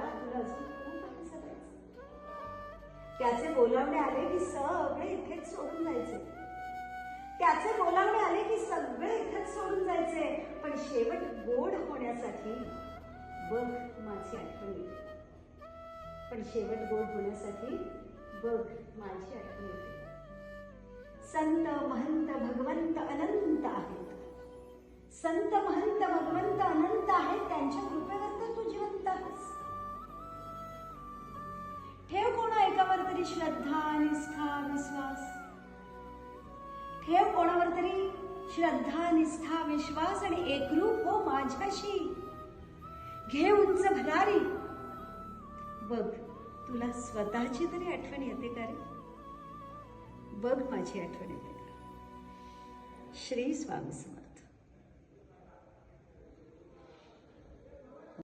तुला अजून खूप आहे सगळ्याचं. त्याचे बोलावणे आले की सगळे इथेच सोडून जायचे. त्याचे बोलावणे आले की सगळे इथेच सोडून जायचे. पण शेवट गोड होण्यासाठी बघ माझी आठवण येते. पण शेवट गोड होण्यासाठी बघ माझी आठवण येते. संत महंत भगवंत अनंत आहेत. संत महंत भगवंत अनंत आहेत. त्यांच्या कृपेवर तर तू जिवंत आहेस. ठेव कोणा एकावर तरी श्रद्धा, निष्ठा, विश्वास. ठेव कोणावर तरी श्रद्धा, निष्ठा, विश्वास आणि एकरूप हो माझ्याशी. घे उंच भरारी. बघ तुला स्वतःची तरी आठवण येते का रे? बघ माझी आठवण येते का? श्री स्वामी समर्थ.